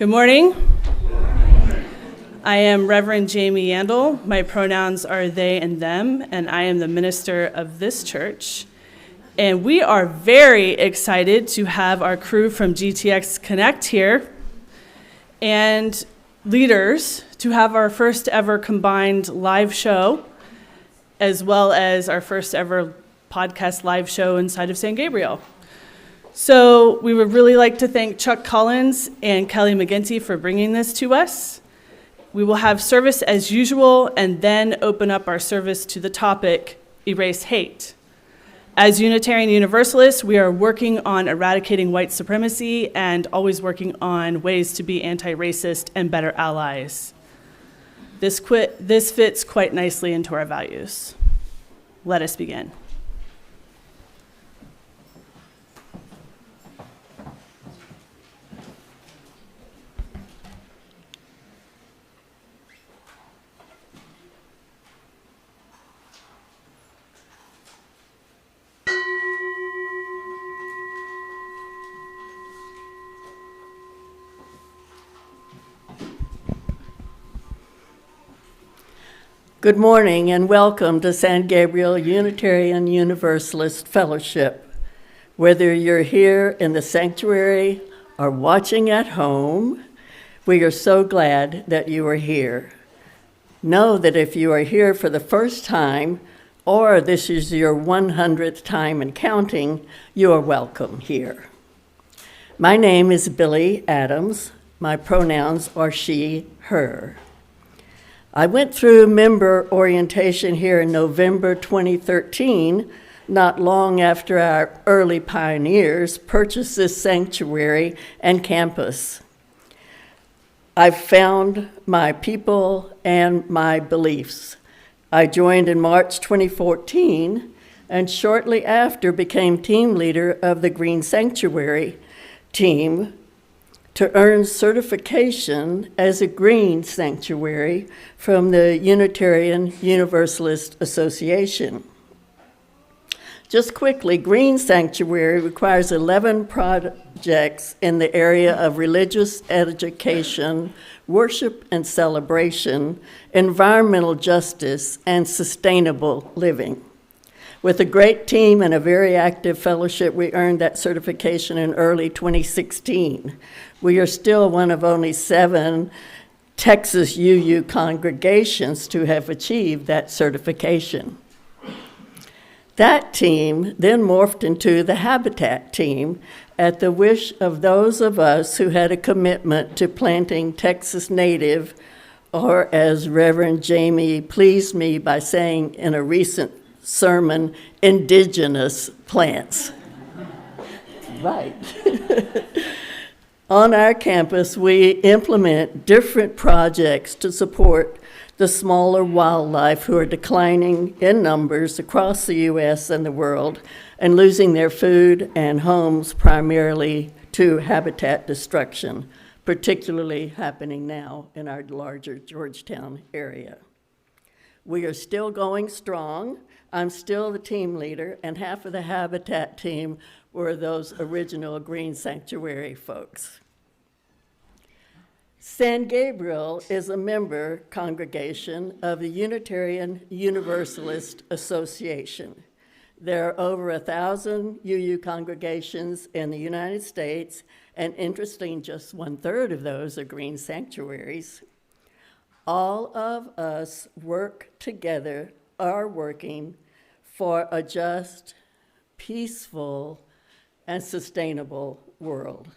Good morning. I am Reverend Jamie Yandel. My pronouns are they and them, and I am the minister of this church. And we are very excited to have our crew from GTX Connect here and leaders to have our first ever combined live show, as well as our first ever podcast live show inside of San Gabriel. So we would really like to thank Chuck Collins and Kelly McGinty for bringing this to us. We will have service as usual and then open up our service to the topic, Erase Hate. As Unitarian Universalists, we are working on eradicating white supremacy and always working on ways to be anti-racist and better allies. This fits quite nicely into our values. Let us begin. Good morning and welcome to San Gabriel Unitarian Universalist Fellowship. Whether you're here in the sanctuary or watching at home, we are so glad that you are here. Know that if you are here for the first time or this is your 100th time and counting, you are welcome here. My name is Billy Adams. My pronouns are she, her. I went through member orientation here in November 2013, not long after our early pioneers purchased this sanctuary and campus. I've found my people and my beliefs. I joined in March 2014 and shortly after became team leader of the Green Sanctuary team to earn certification as a Green Sanctuary from the Unitarian Universalist Association. Just quickly, Green Sanctuary requires 11 projects in the area of religious education, worship and celebration, environmental justice, and sustainable living. With a great team and a very active fellowship, we earned that certification in early 2016. We are still one of only 7 Texas UU congregations to have achieved that certification. That team then morphed into the Habitat team at the wish of those of us who had a commitment to planting Texas native, or as Reverend Jamie pleased me by saying in a recent sermon, indigenous plants. Right. On our campus, we implement different projects to support the smaller wildlife who are declining in numbers across the U.S. and the world and losing their food and homes primarily to habitat destruction, particularly happening now in our larger Georgetown area. We are still going strong. I'm still the team leader, and half of the Habitat team were those original Green Sanctuary folks. San Gabriel is a member congregation of the Unitarian Universalist Association. There are over 1,000 UU congregations in the United States, and interesting, just 1/3 of those are Green Sanctuaries. All of us work together, are working for a just, peaceful, and sustainable world.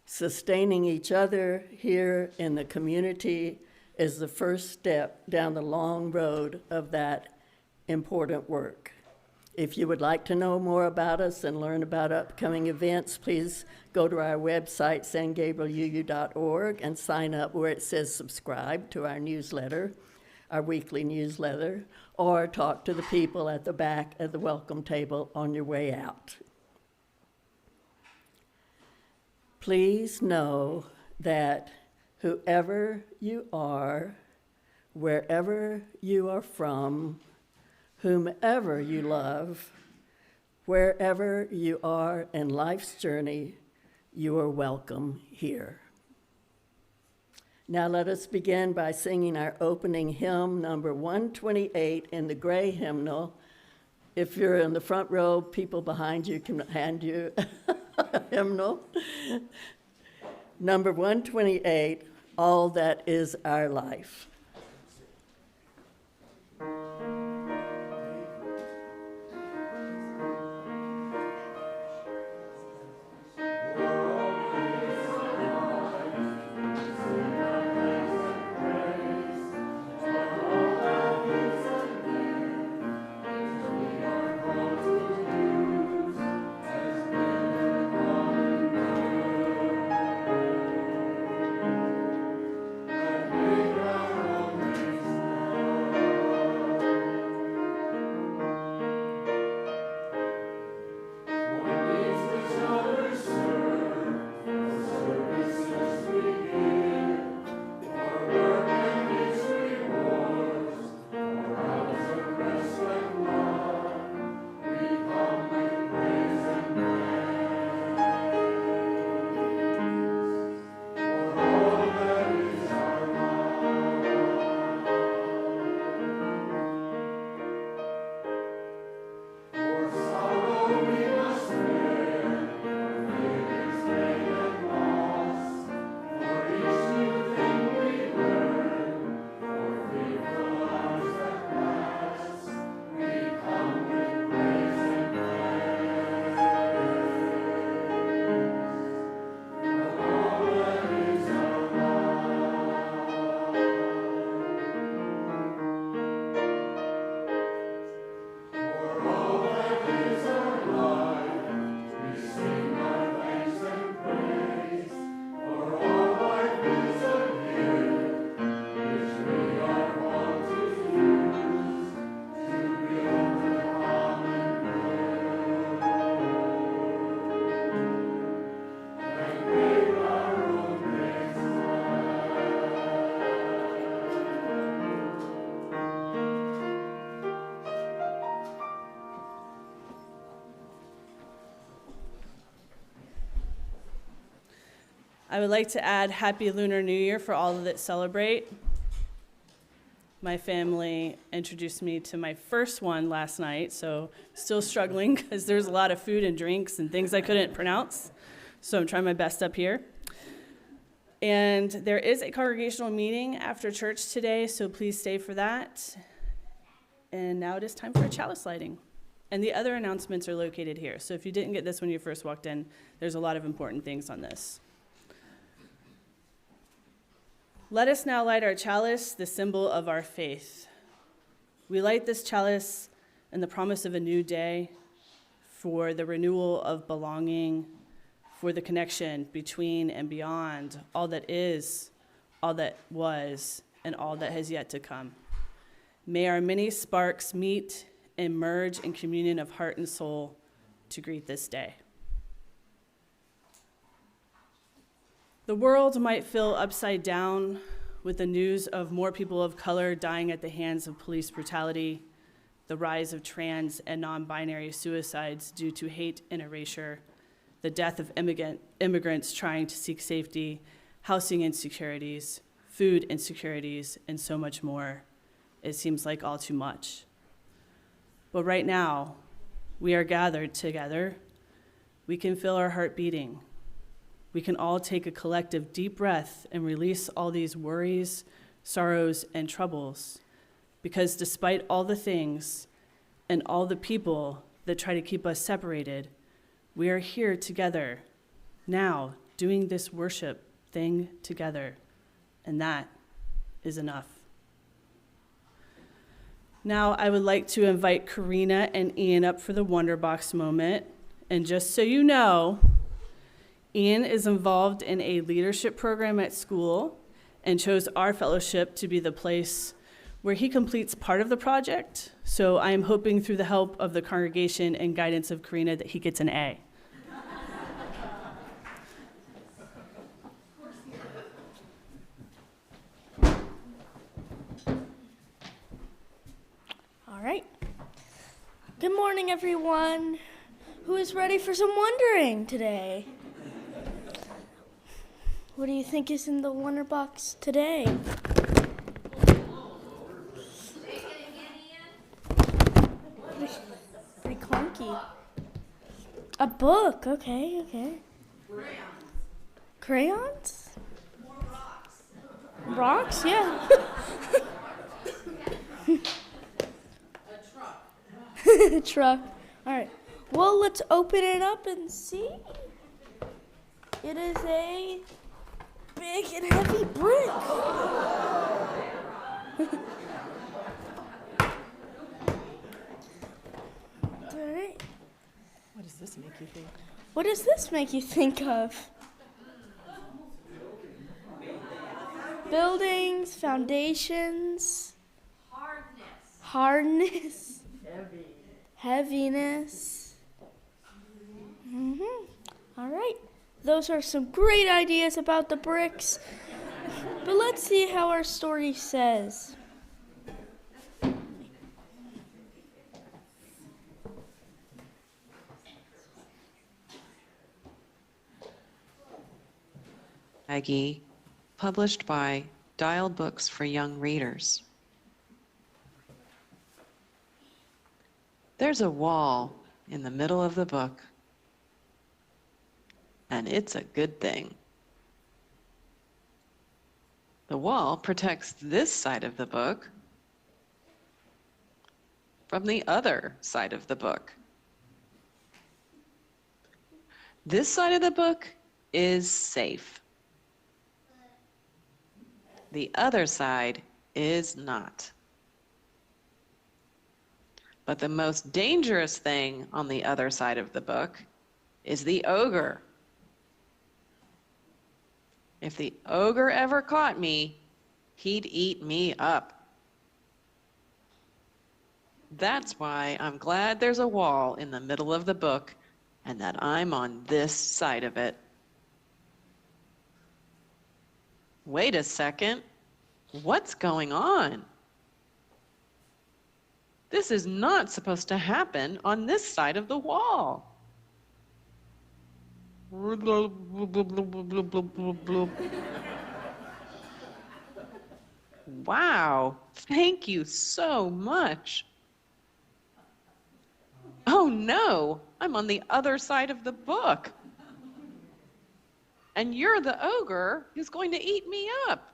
Sustaining each other here in the community is the first step down the long road of that important work. If you would like to know more about us and learn about upcoming events, please go to our website, sangabrieluu.org, and sign up where it says subscribe to our newsletter, our weekly newsletter, or talk to the people at the back at the welcome table on your way out. Please know that whoever you are, wherever you are from, whomever you love, wherever you are in life's journey, you are welcome here. Now let us begin by singing our opening hymn, number 128 in the gray hymnal. If you're in the front row, people behind you can hand you a hymnal. Number 128, All That Is Our Life. I would like to add Happy Lunar New Year for all that celebrate. My family introduced me to my first one last night, so still struggling because there's a lot of food and drinks and things I couldn't pronounce. So I'm trying my best up here. And there is a congregational meeting after church today, so please stay for that. And now it is time for a chalice lighting. And the other announcements are located here. So if you didn't get this when you first walked in, there's a lot of important things on this. Let us now light our chalice, the symbol of our faith. We light this chalice in the promise of a new day, for the renewal of belonging, for the connection between and beyond all that is, all that was, and all that has yet to come. May our many sparks meet and merge in communion of heart and soul to greet this day. The world might feel upside down with the news of more people of color dying at the hands of police brutality, the rise of trans and non-binary suicides due to hate and erasure, the death of immigrants trying to seek safety, housing insecurities, food insecurities, and so much more. It seems like all too much. But right now, we are gathered together. We can feel our heart beating. We can all take a collective deep breath and release all these worries, sorrows, and troubles. Because despite all the things and all the people that try to keep us separated, we are here together, now, doing this worship thing together. And that is enough. Now I would like to invite Karina and Ian up for the Wonder Box moment. And just so you know, Ian is involved in a leadership program at school and chose our fellowship to be the place where he completes part of the project. So I am hoping through the help of the congregation and guidance of Karina that he gets an A. All right. Good morning, everyone. Who is ready for some wondering today? What do you think is in the Wonder Box today? Pretty clunky. A book, okay. Crayons? Rocks, yeah. A truck. All right. Well, let's open it up and see. It is a big and heavy brick. All right. What does this make you think? What does this make you think of? Buildings, foundations. Hardness. Heaviness. All right. Those are some great ideas about the bricks. But let's see how our story says. Aggie, published by Dial Books for Young Readers. There's a wall in the middle of the book, and it's a good thing. The wall protects this side of the book from the other side of the book. This side of the book is safe. The other side is not. But the most dangerous thing on the other side of the book is the ogre. If the ogre ever caught me, he'd eat me up. That's why I'm glad there's a wall in the middle of the book and that I'm on this side of it. Wait a second. What's going on? This is not supposed to happen on this side of the wall. Wow, thank you so much. Oh no, I'm on the other side of the book. And you're the ogre who's going to eat me up.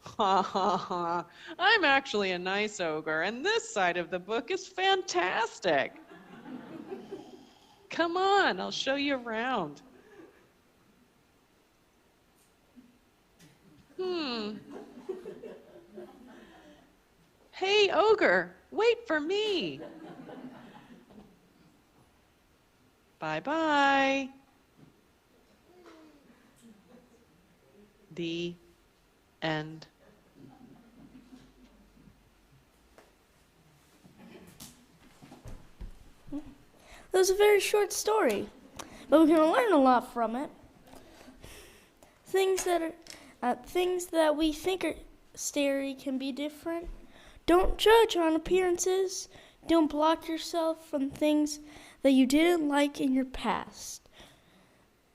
Ha ha ha, I'm actually a nice ogre, and this side of the book is fantastic. Come on, I'll show you around. Hey, ogre, wait for me. Bye-bye. The end. That was a very short story, but we can learn a lot from it. Things that we think are scary can be different. Don't judge on appearances. Don't block yourself from things that you didn't like in your past.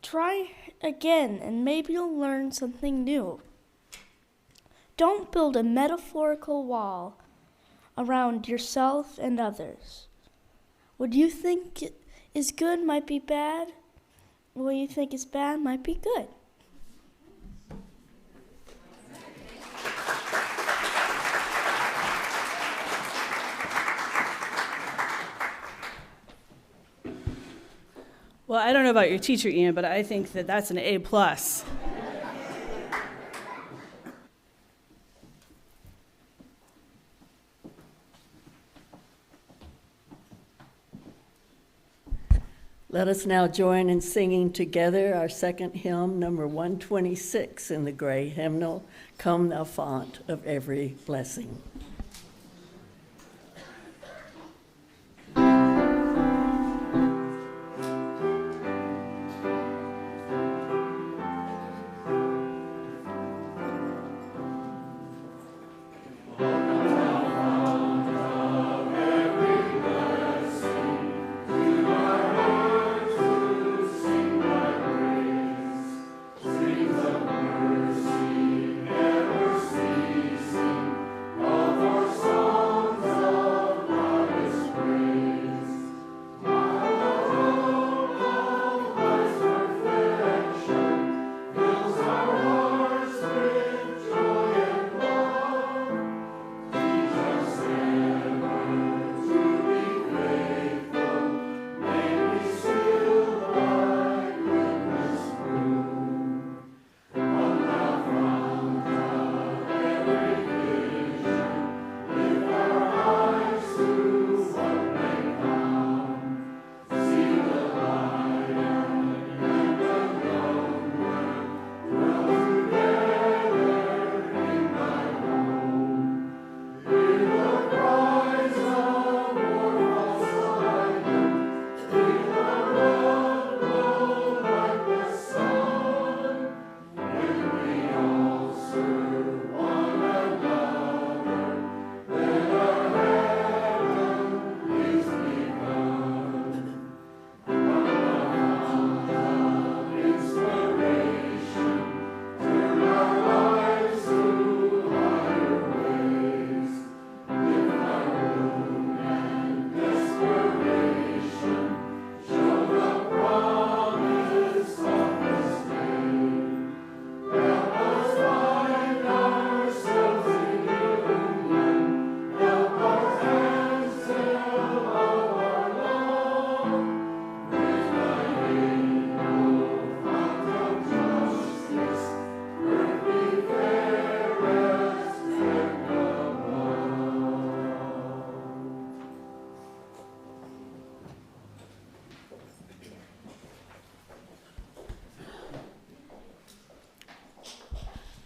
Try again, and maybe you'll learn something new. Don't build a metaphorical wall around yourself and others. What you think is good might be bad. What you think is bad might be good. Well, I don't know about your teacher, Ian, but I think that that's an A+. Let us now join in singing together our second hymn, number 126 in the gray hymnal, Come Thou Fount of Every Blessing. Thy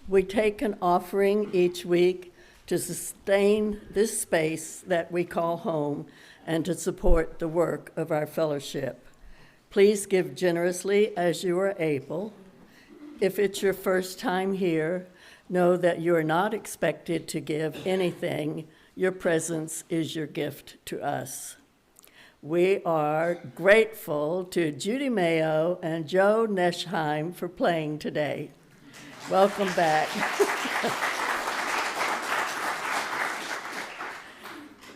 We take an offering each week to sustain this space that we call home and to support the work of our fellowship. Please give generously as you are able. If it's your first time here, know that you are not expected to give anything. Your presence is your gift to us. We are grateful to Judy Mayo and Joe Neschheim for playing today. Welcome back.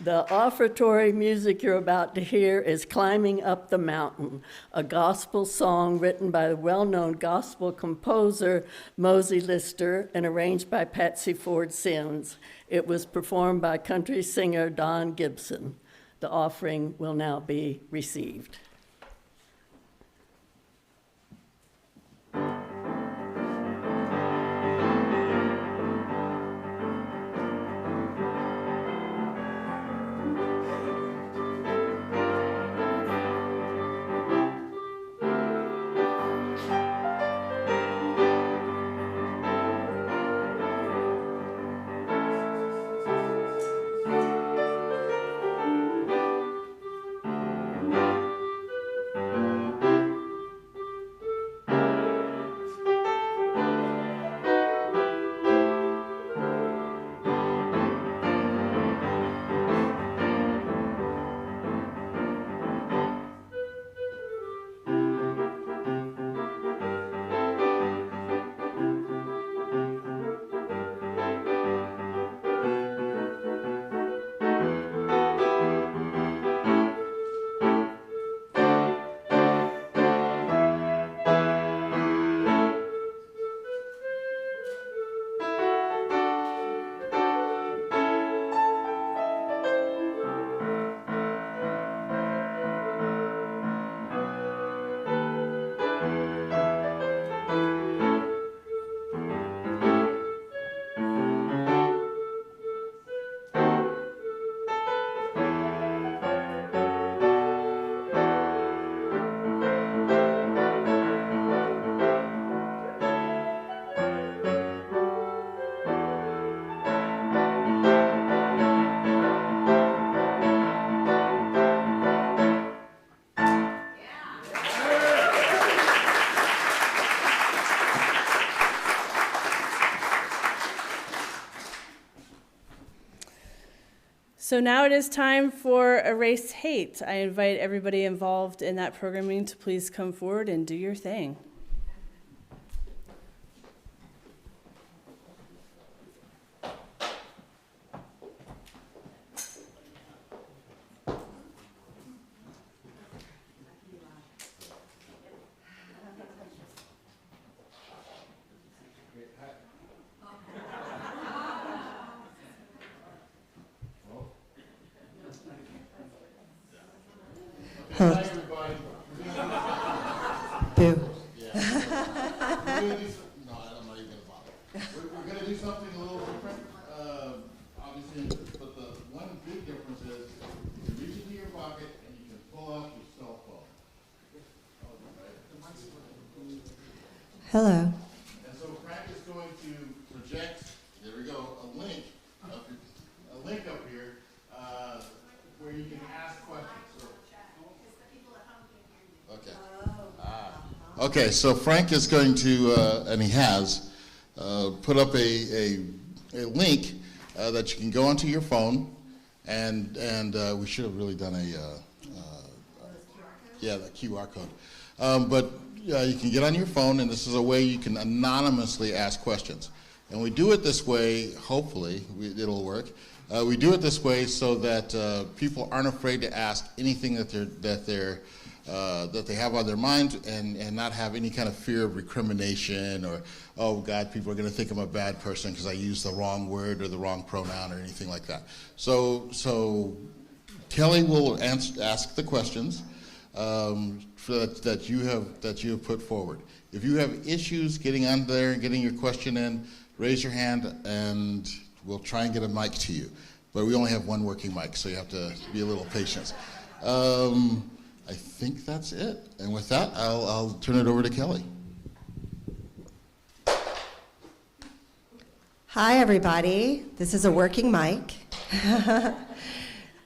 The offertory music you're about to hear is Climbing Up the Mountain, a gospel song written by the well-known gospel composer Mosey Lister and arranged by Patsy Ford Sims. It was performed by country singer Don Gibson. The offering will now be received. So now it is time for Erase Hate. I invite everybody involved in that programming to please come forward and do your thing. Hi, everybody. Boo. No, I'm not even gonna bother. We're gonna do something a little different, obviously, but the one big difference is you can reach into your pocket and you can pull out your cell phone. Hello. And so Frank is going to project, there we go, a link up here, where you can ask questions. Okay. Okay, so Frank is going to, and he has, put up a link that you can go onto your phone, and we should have really done the QR code. But you can get on your phone, and this is a way you can anonymously ask questions. And we do it this way, hopefully, it'll work. We do it this way so that people aren't afraid to ask anything that they have on their mind, and not have any kind of fear of recrimination or, oh God, people are going to think I'm a bad person because I used the wrong word or the wrong pronoun or anything like that. So Kelly will ask the questions that you have put forward. If you have issues getting on there and getting your question in, raise your hand and we'll try and get a mic to you. But we only have one working mic, so you have to be a little patient. I think that's it. And with that, I'll turn it over to Kelly. Hi, everybody. This is a working mic.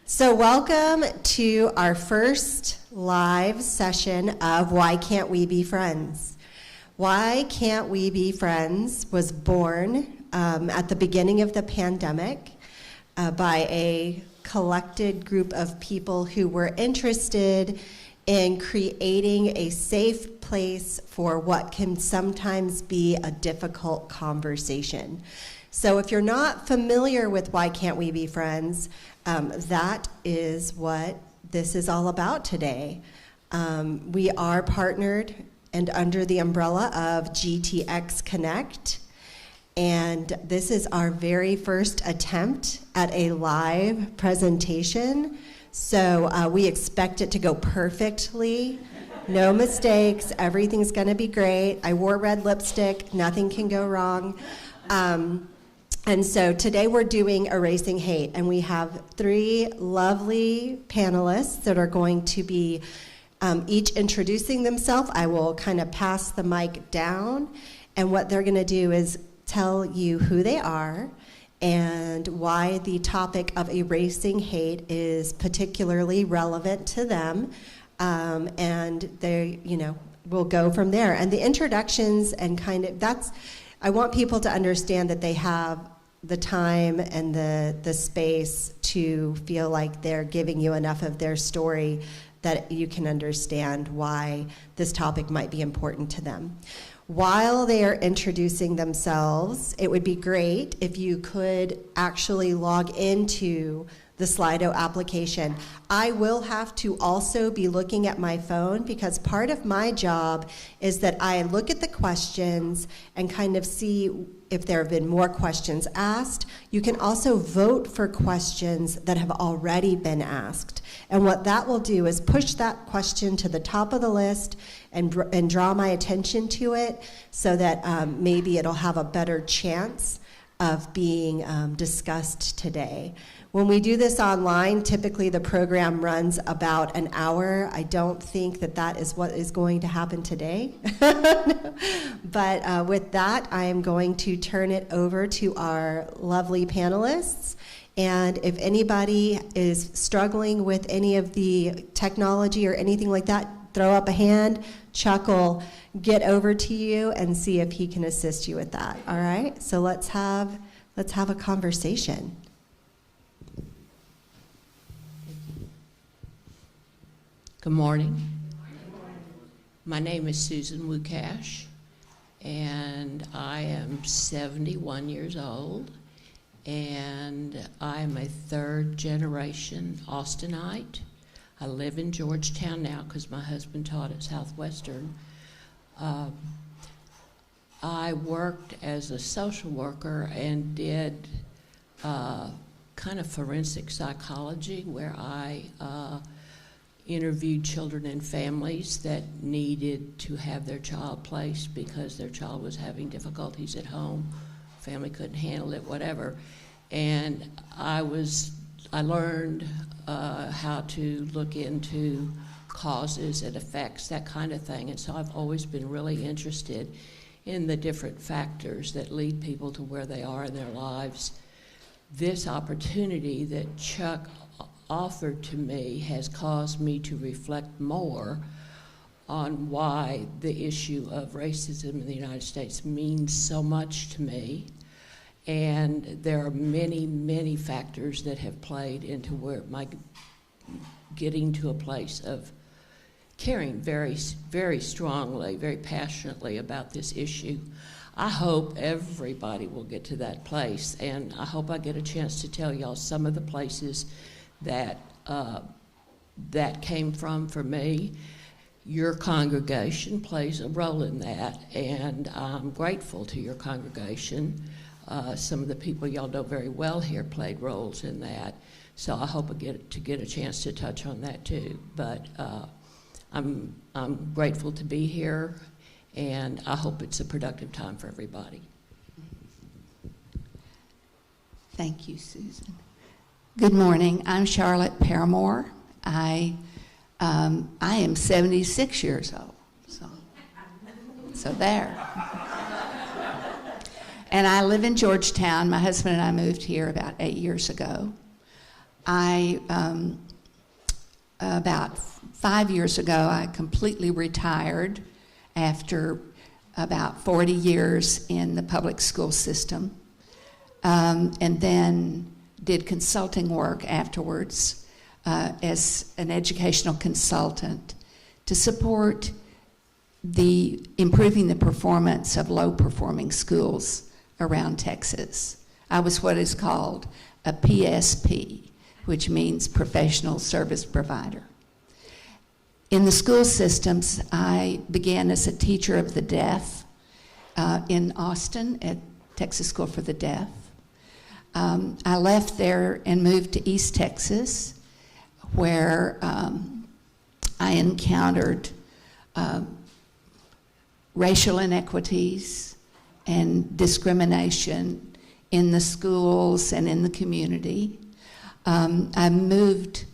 So welcome to our first live session of Why Can't We Be Friends? Why Can't We Be Friends was born at the beginning of the pandemic by a collected group of people who were interested in creating a safe place for what can sometimes be a difficult conversation. So if you're not familiar with Why Can't We Be Friends, that is what this is all about today. We are partnered and under the umbrella of GTX Connect, and this is our very first attempt at a live presentation. So we expect it to go perfectly, no mistakes, everything's gonna be great. I wore red lipstick, nothing can go wrong. And so today we're doing Erasing Hate, and we have 3 lovely panelists that are going to be each introducing themselves. I will kind of pass the mic down, and what they're gonna do is tell you who they are and why the topic of erasing hate is particularly relevant to them, and they, will go from there. And the introductions and I want people to understand that they have the time and the space to feel like they're giving you enough of their story that you can understand why this topic might be important to them. While they are introducing themselves, it would be great if you could actually log into the Slido application. I will have to also be looking at my phone because part of my job is that I look at the questions and kind of see if there have been more questions asked. You can also vote for questions that have already been asked. And what that will do is push that question to the top of the list and draw my attention to it so that maybe it'll have a better chance of being discussed today. When we do this online, typically the program runs about an hour. I don't think that is what is going to happen today. But with that, I am going to turn it over to our lovely panelists. And if anybody is struggling with any of the technology or anything like that, throw up a hand. Chuck will get over to you and see if he can assist you with that. All right? So let's have a conversation. Good morning. My name is Susan Wukash, and I am 71 years old, and I'm a 3rd generation Austinite. I live in Georgetown now because my husband taught at Southwestern. I worked as a social worker and did kind of forensic psychology where I interviewed children and families that needed to have their child placed because their child was having difficulties at home, family couldn't handle it, whatever. And I learned how to look into causes and effects, that kind of thing. And so I've always been really interested in the different factors that lead people to where they are in their lives. This opportunity that Chuck offered to me has caused me to reflect more on why the issue of racism in the United States means so much to me. And there are many, many factors that have played into where my getting to a place of caring very, very strongly, very passionately about this issue. I hope everybody will get to that place, and I hope I get a chance to tell y'all some of the places that that came from for me. Your congregation plays a role in that, and I'm grateful to your congregation. Some of the people y'all know very well here played roles in that, so I hope I get a chance to touch on that too. But I'm grateful to be here, and I hope it's a productive time for everybody. Thank you, Susan. Good morning. I'm Charlotte Paramore. I am 76 years old, so there. And I live in Georgetown. My husband and I moved here about 8 years ago. About 5 years ago, I completely retired after about 40 years in the public school system, and then did consulting work afterwards as an educational consultant to support improving the performance of low-performing schools around Texas. I was what is called a PSP, which means Professional Service Provider. In the school systems, I began as a teacher of the deaf in Austin at Texas School for the Deaf. I left there and moved to East Texas, where I encountered racial inequities and discrimination in the schools and in the community. I moved,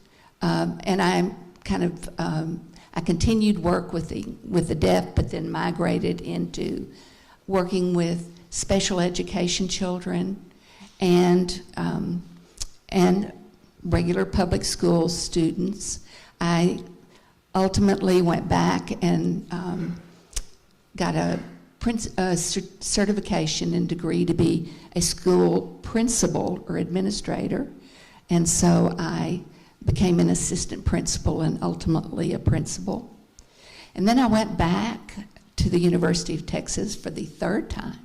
and I continued work with the deaf, but then migrated into working with special education children and regular public school students. I ultimately went back and got a certification and degree to be a school principal or administrator. And so I became an assistant principal and ultimately a principal. And then I went back to the University of Texas for the third time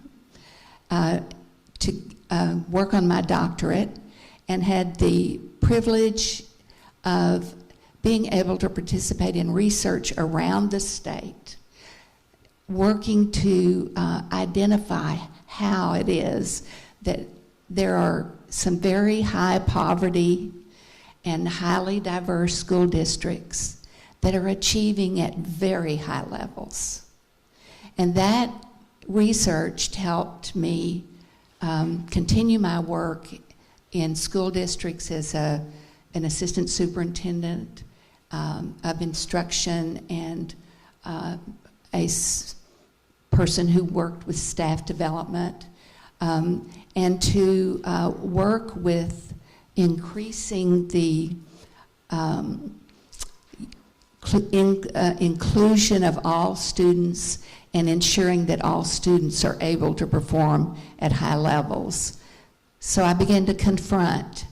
to work on my doctorate, and had the privilege of being able to participate in research around the state, working to identify how it is that there are some very high poverty and highly diverse school districts that are achieving at very high levels. And that research helped me continue my work in school districts as an assistant superintendent of instruction and person who worked with staff development, and to work with increasing the inclusion of all students and ensuring that all students are able to perform at high levels. So I began to confront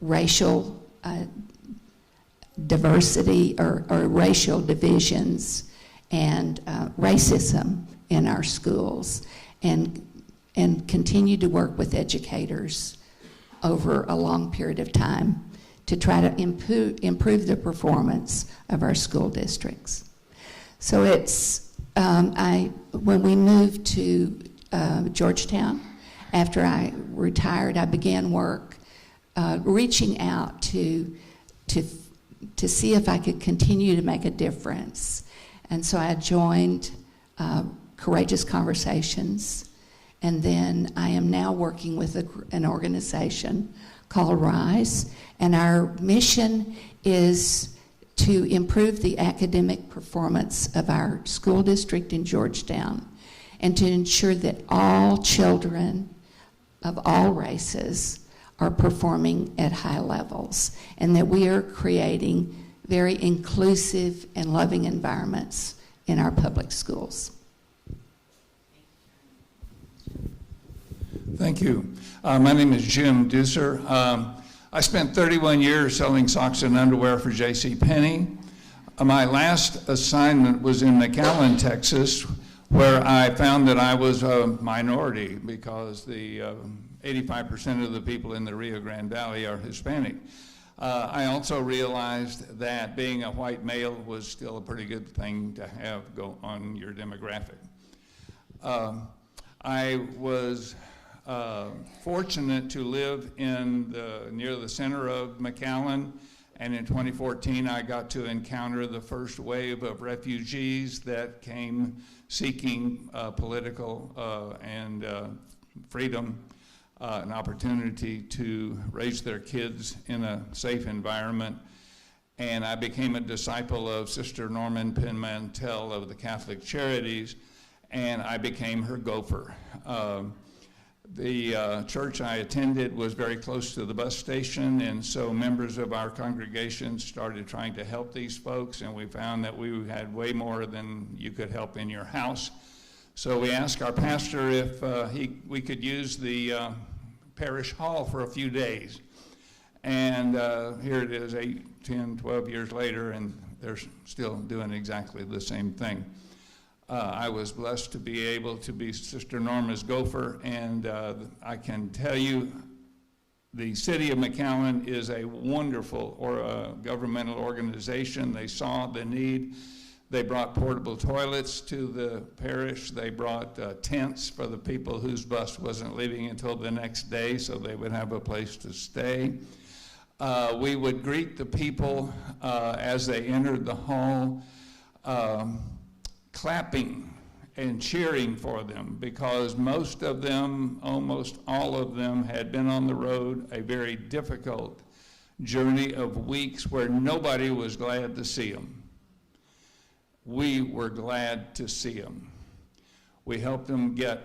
racial diversity or racial divisions and racism in our schools, and continue to work with educators over a long period of time to try to improve the performance of our school districts. So it's, when we moved to Georgetown, after I retired, I began work reaching out to see if I could continue to make a difference. And so I joined Courageous Conversations, and then I am now working with an organization called RISE, and our mission is to improve the academic performance of our school district in Georgetown and to ensure that all children of all races are performing at high levels, and that we are creating very inclusive and loving environments in our public schools. Thank you. My name is Jim Dusser. I spent 31 years selling socks and underwear for J.C. Penney. My last assignment was in McAllen, Texas, where I found that I was a minority because the 85% of the people in the Rio Grande Valley are Hispanic. I also realized that being a white male was still a pretty good thing to have go on your demographic. I was fortunate to live near the center of McAllen, and in 2014 I got to encounter the first wave of refugees that came seeking political and freedom, an opportunity to raise their kids in a safe environment. And I became a disciple of Sister Norman Penn Mantell of the Catholic Charities, and I became her gopher. The church I attended was very close to the bus station, and so members of our congregation started trying to help these folks, and we found that we had way more than you could help in your house. So we asked our pastor if we could use the parish hall for a few days. And here it is 8, 10, 12 years later, and they're still doing exactly the same thing. I was blessed to be able to be Sister Norma's gopher, and I can tell you the city of McAllen is a wonderful governmental organization. They saw the need. They brought portable toilets to the parish. They brought tents for the people whose bus wasn't leaving until the next day, so they would have a place to stay. We would greet the people as they entered the hall, clapping and cheering for them, because most of them, almost all of them, had been on the road a very difficult journey of weeks where nobody was glad to see them. We were glad to see them. We helped them get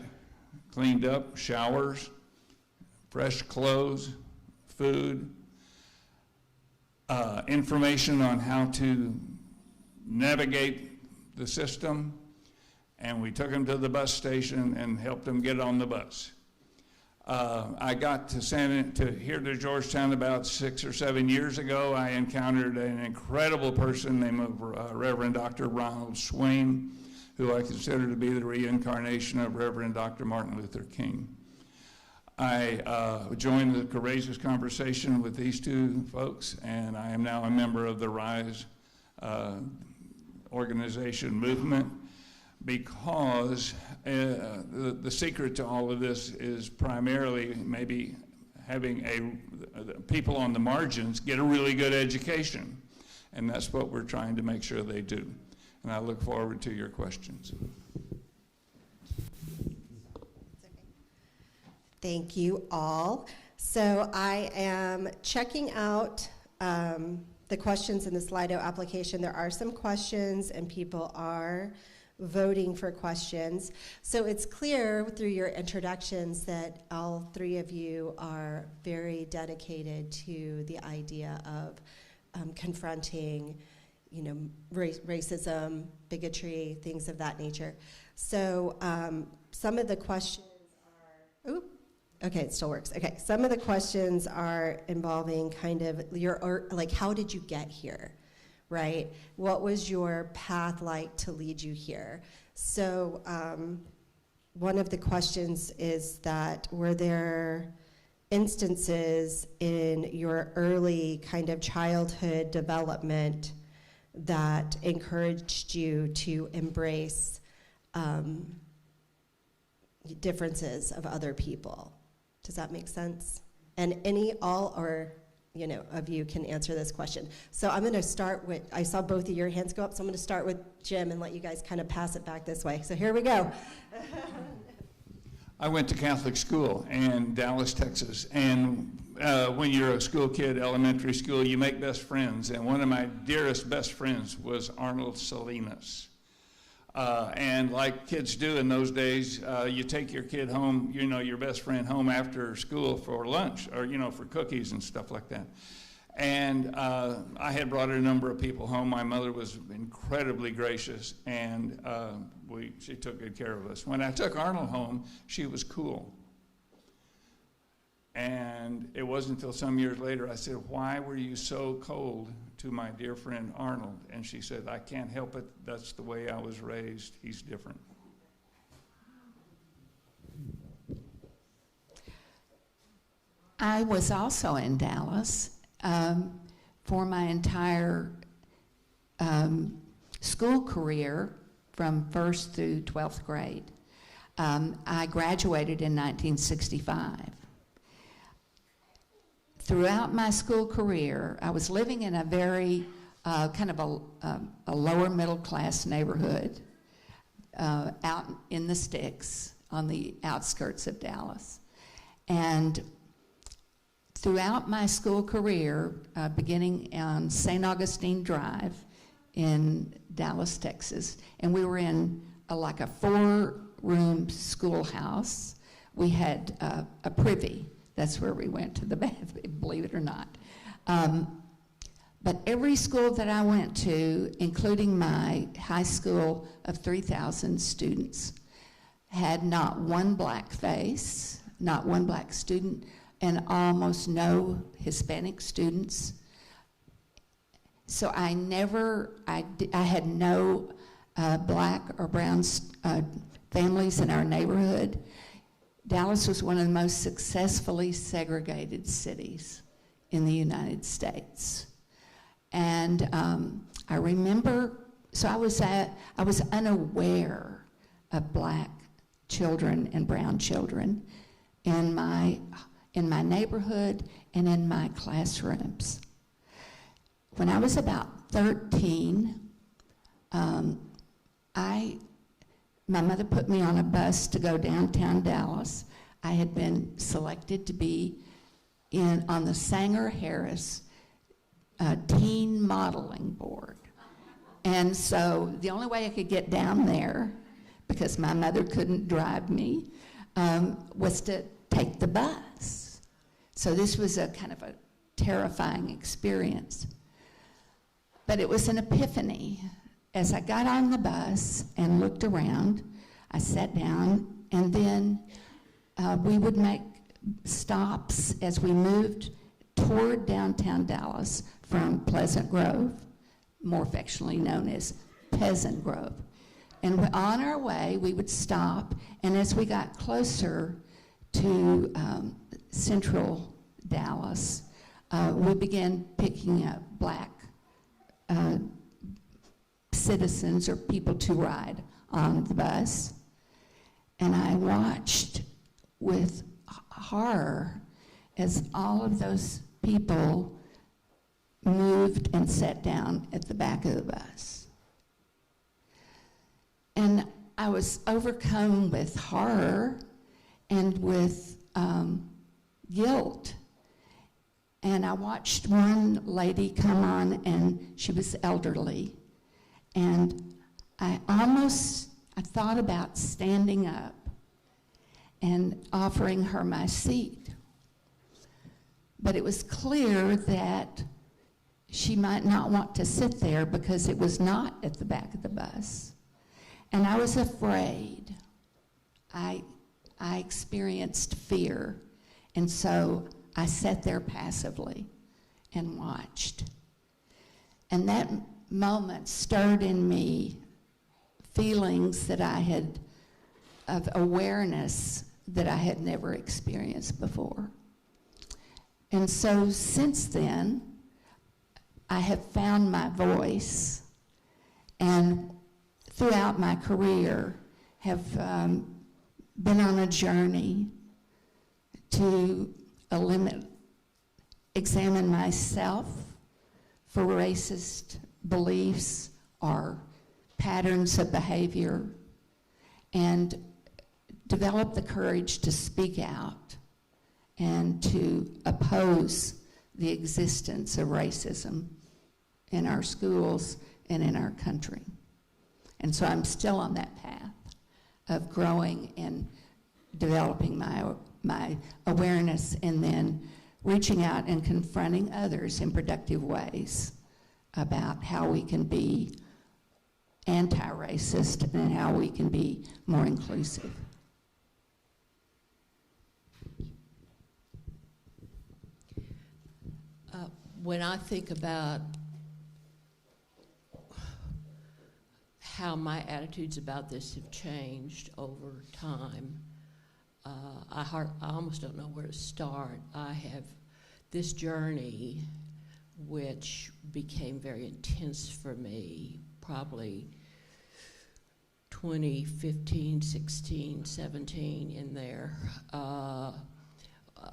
cleaned up, showers, fresh clothes, food, information on how to navigate the system, and we took them to the bus station and helped them get on the bus. I got here to Georgetown about 6 or 7 years ago. I encountered an incredible person named Reverend Dr. Ronald Swain, who I consider to be the reincarnation of Reverend Dr. Martin Luther King. I joined the courageous conversation with these two folks, and I am now a member of the RISE organization movement, because the secret to all of this is primarily maybe having people on the margins get a really good education, and that's what we're trying to make sure they do. And I look forward to your questions. Thank you all. So I am checking out the questions in the Slido application. There are some questions, and people are voting for questions. So it's clear through your introductions that all three of you are very dedicated to the idea of confronting, racism, bigotry, things of that nature. So some of the questions are, okay, it still works. Okay, some of the questions are involving kind of how did you get here? Right? What was your path like to lead you here? So one of the questions is that, were there instances in your early kind of childhood development that encouraged you to embrace differences of other people? Does that make sense? And of you can answer this question. So I'm going to start with, I saw both of your hands go up, so I'm going to start with Jim and let you guys kind of pass it back this way. So here we go. I went to Catholic school in Dallas, Texas, and when you're a school kid, elementary school, you make best friends, and one of my dearest best friends was Arnold Salinas. And like kids do in those days, you take your kid home, your best friend home after school for lunch, or, for cookies and stuff like that. And I had brought a number of people home. My mother was incredibly gracious, and she took good care of us. When I took Arnold home, she was cool. And it wasn't until some years later I said, "Why were you so cold to my dear friend Arnold?" And she said, "I can't help it. That's the way I was raised. He's different." I was also in Dallas for my entire school career from 1st through 12th grade. I graduated in 1965. Throughout my school career, I was living in a very kind of a lower middle class neighborhood out in the sticks on the outskirts of Dallas. And throughout my school career, beginning on St. Augustine Drive in Dallas, Texas, and we were in like a 4-room schoolhouse. We had a privy. That's where we went to the bathroom, believe it or not. But every school that I went to, including my high school of 3,000 students, had not one black face, not one black student, and almost no Hispanic students. So I had no black or brown families in our neighborhood. Dallas was one of the most successfully segregated cities in the United States. And I remember, so I was unaware of black children and brown children in my neighborhood and in my classrooms. When I was about 13, my mother put me on a bus to go downtown Dallas. I had been selected to be on the Sanger-Harris teen modeling board. And so the only way I could get down there, because my mother couldn't drive me, was to take the bus. So this was a kind of a terrifying experience. But it was an epiphany. As I got on the bus and looked around, I sat down, and then we would make stops as we moved toward downtown Dallas from Pleasant Grove, more affectionately known as Peasant Grove. And on our way, we would stop, and as we got closer to central Dallas, we began picking up black citizens or people to ride on the bus. And I watched with horror as all of those people moved and sat down at the back of the bus. And I was overcome with horror and with guilt. And I watched one lady come on, and she was elderly. And I thought about standing up and offering her my seat. But it was clear that she might not want to sit there because it was not at the back of the bus. And I was afraid. I experienced fear. And so I sat there passively and watched. And that moment stirred in me feelings that I had, of awareness that I had never experienced before. And so since then, I have found my voice, and throughout my career have been on a journey to examine myself for racist beliefs or patterns of behavior, and develop the courage to speak out and to oppose the existence of racism in our schools and in our country. And so I'm still on that path of growing and developing my awareness, and then reaching out and confronting others in productive ways about how we can be anti-racist and how we can be more inclusive. When I think about how my attitudes about this have changed over time, I almost don't know where to start. I have this journey, which became very intense for me, probably 2015, 16, 17 in there,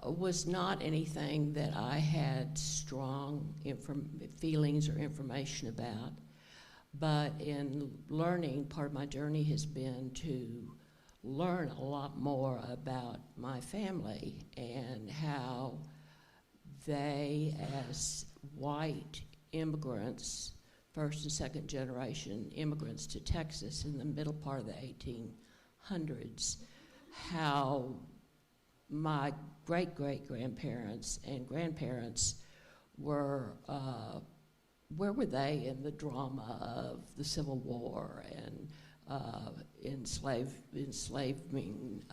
was not anything that I had strong feelings or information about. But in learning, part of my journey has been to learn a lot more about my family and how they, as white immigrants first and second generation immigrants to Texas in the middle part of the 1800s, how my great-great-grandparents and grandparents were, where were they in the drama of the Civil War and enslaving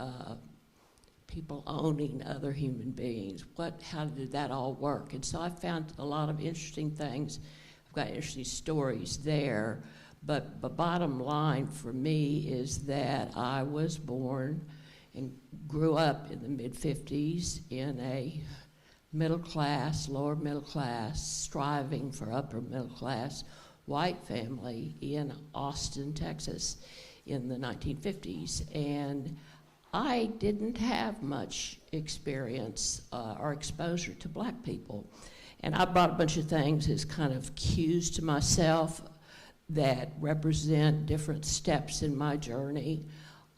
people owning other human beings? How did that all work? And so I found a lot of interesting things. I've got interesting stories there, but the bottom line for me is that I was born and grew up in the mid-50s in a middle class, lower middle class, striving for upper middle class white family in Austin, Texas in the 1950s. And I didn't have much experience or exposure to black people. And I brought a bunch of things as kind of cues to myself that represent different steps in my journey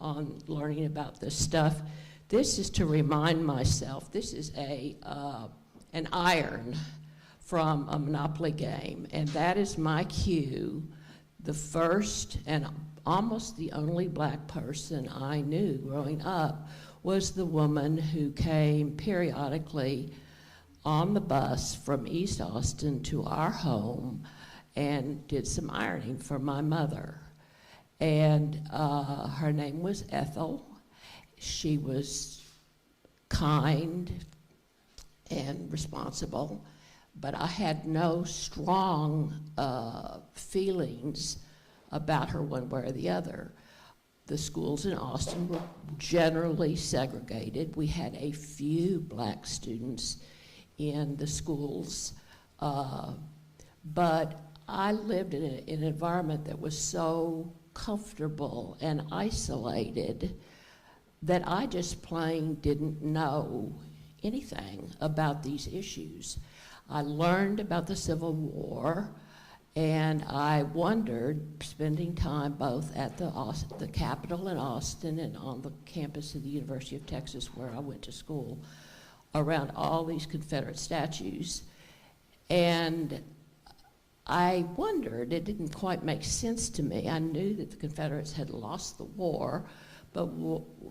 on learning about this stuff. This is to remind myself, this is an iron from a Monopoly game, and that is my cue. The first and almost the only black person I knew growing up was the woman who came periodically on the bus from East Austin to our home and did some ironing for my mother. And her name was Ethel. She was kind and responsible, but I had no strong feelings about her one way or the other. The schools in Austin were generally segregated. We had a few black students in the schools, but I lived in an environment that was so comfortable and isolated that I just plain didn't know anything about these issues. I learned about the Civil War, and I wondered, spending time both at the Capitol in Austin and on the campus of the University of Texas where I went to school, around all these Confederate statues. And I wondered, it didn't quite make sense to me. I knew that the Confederates had lost the war, but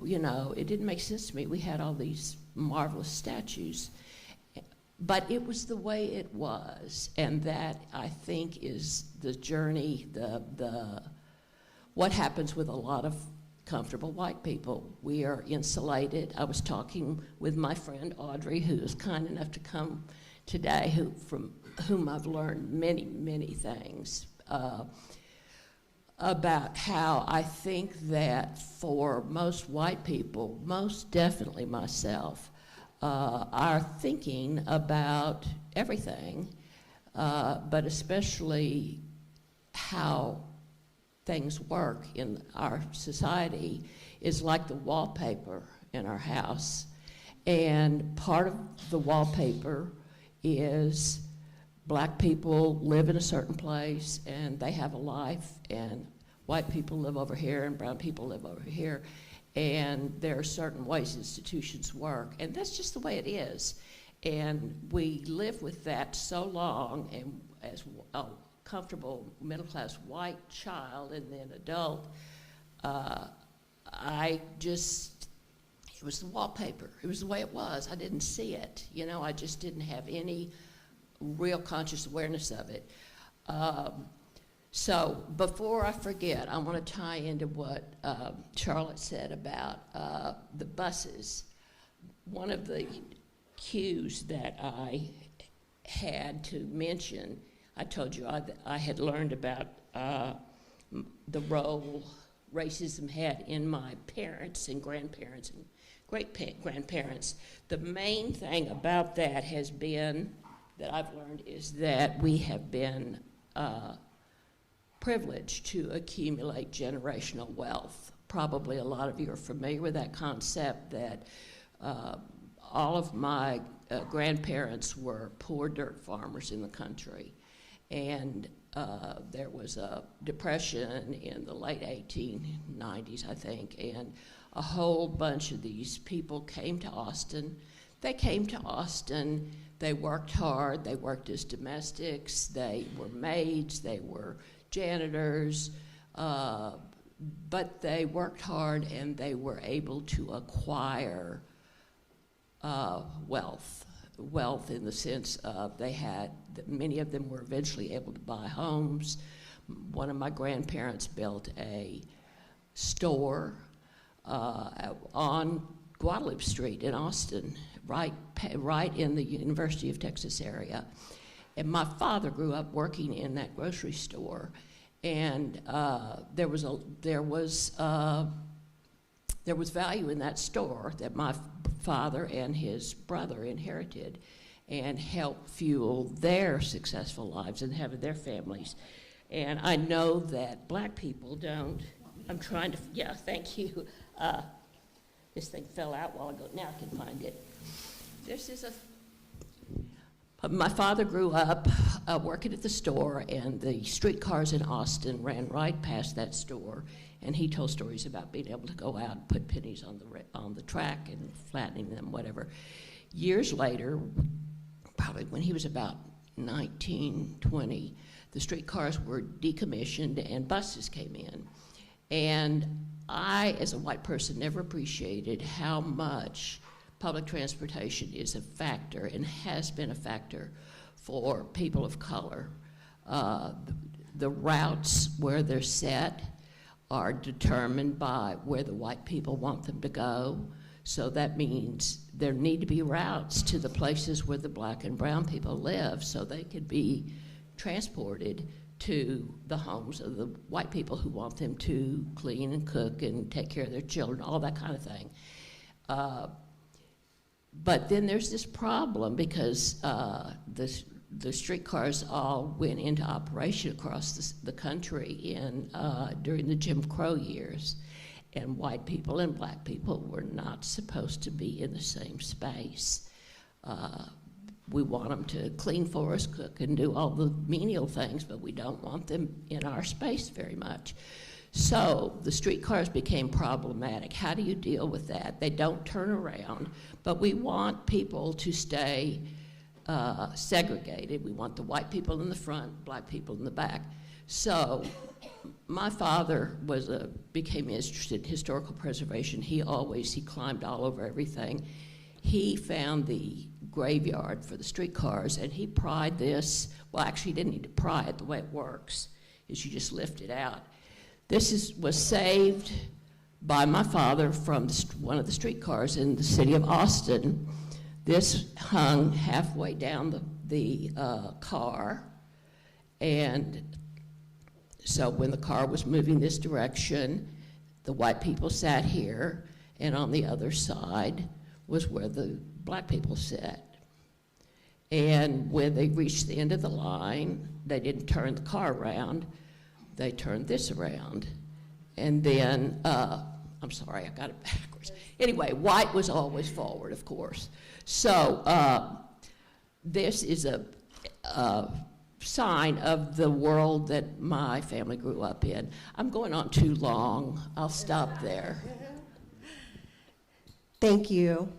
you know, it didn't make sense to me. We had all these marvelous statues, but it was the way it was, and that I think is the journey, what happens with a lot of comfortable white people. We are insulated. I was talking with my friend Audrey, who is kind enough to come today, from whom I've learned many, many things about how I think that for most white people, most definitely myself, are thinking about everything, but especially how things work in our society is like the wallpaper in our house. And part of the wallpaper is black people live in a certain place and they have a life, and white people live over here and brown people live over here. And there are certain ways institutions work, and that's just the way it is. And we live with that so long, and as a comfortable middle-class white child and then adult, it was the wallpaper. It was the way it was. I didn't see it. You know, I just didn't have any real conscious awareness of it. So before I forget, I want to tie into what Charlotte said about the buses. One of the cues that I had to mention, I told you I had learned about the role racism had in my parents and grandparents and great-grandparents. The main thing about that has been, that I've learned, is that we have been privileged to accumulate generational wealth. Probably a lot of you are familiar with that concept, that all of my grandparents were poor dirt farmers in the country. And there was a depression in the late 1890s, I think, and a whole bunch of these people came to Austin. They came to Austin. They worked hard. They worked as domestics. They were maids. They were janitors. But they worked hard, and they were able to acquire wealth. Wealth in the sense of many of them were eventually able to buy homes. One of my grandparents built a store on Guadalupe Street in Austin, right in the University of Texas area. And my father grew up working in that grocery store, and there was value in that store that my father and his brother inherited, and helped fuel their successful lives and have their families. And I know that black people don't. I'm trying to. Yeah, thank you. This thing fell out while ago. Now I can find it. This is my father grew up working at the store, and the streetcars in Austin ran right past that store, and he told stories about being able to go out and put pennies on the track and flattening them, whatever. Years later, probably when he was about 19, 20, the streetcars were decommissioned and buses came in. And I, as a white person, never appreciated how much public transportation is a factor and has been a factor for people of color. The routes where they're set are determined by where the white people want them to go. So that means there need to be routes to the places where the black and brown people live so they could be transported to the homes of the white people who want them to clean and cook and take care of their children, all that kind of thing. But then there's this problem because the streetcars all went into operation across the country during the Jim Crow years, and white people and black people were not supposed to be in the same space. We want them to clean for us, cook, and do all the menial things, but we don't want them in our space very much. So the streetcars became problematic. How do you deal with that? They don't turn around, but we want people to stay segregated. We want the white people in the front, black people in the back. So my father became interested in historical preservation. He climbed all over everything. He found the graveyard for the streetcars, and he pried this. Well, actually, he didn't need to pry it. The way it works is you just lift it out. This was saved by my father from one of the streetcars in the city of Austin. This hung halfway down the car, and so when the car was moving this direction, the white people sat here, and on the other side was where the black people sat. And when they reached the end of the line, they didn't turn the car around, they turned this around. And then, I'm sorry, I got it backwards. Anyway, white was always forward, of course. So this is a sign of the world that my family grew up in. I'm going on too long. I'll stop there. Thank you.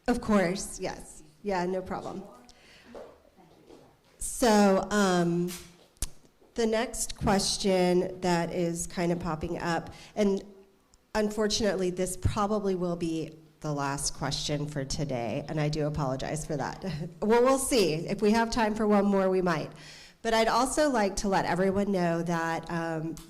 Of course, yes. Yeah, no problem. So the next question that is kind of popping up, and unfortunately this probably will be the last question for today, and I do apologize for that. Well, we'll see. If we have time for one more, we might. But I'd also like to let everyone know that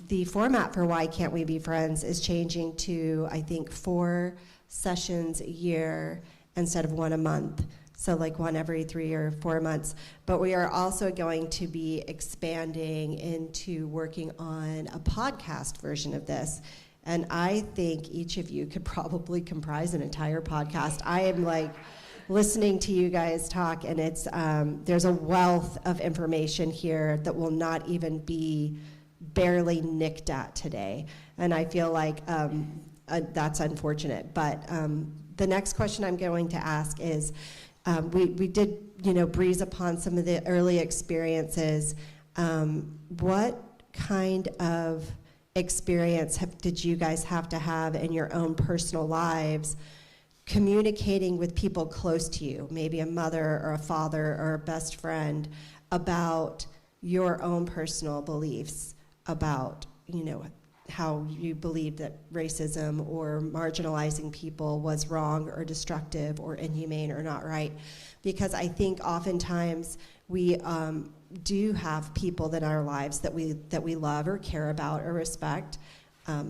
the format for Why Can't We Be Friends is changing to, I think, 4 sessions a year instead of 1 a month. So like 1 every 3 or 4 months. But we are also going to be expanding into working on a podcast version of this. And I think each of you could probably comprise an entire podcast. I am like listening to you guys talk, and it's there's a wealth of information here that will not even be barely nicked at today. And I feel like that's unfortunate. But the next question I'm going to ask is, we did, breeze upon some of the early experiences. What kind of experience did you guys have to have in your own personal lives communicating with people close to you, maybe a mother or a father or a best friend, about your own personal beliefs about, how you believe that racism or marginalizing people was wrong or destructive or inhumane or not right. Because I think oftentimes we do have people in our lives that we love or care about or respect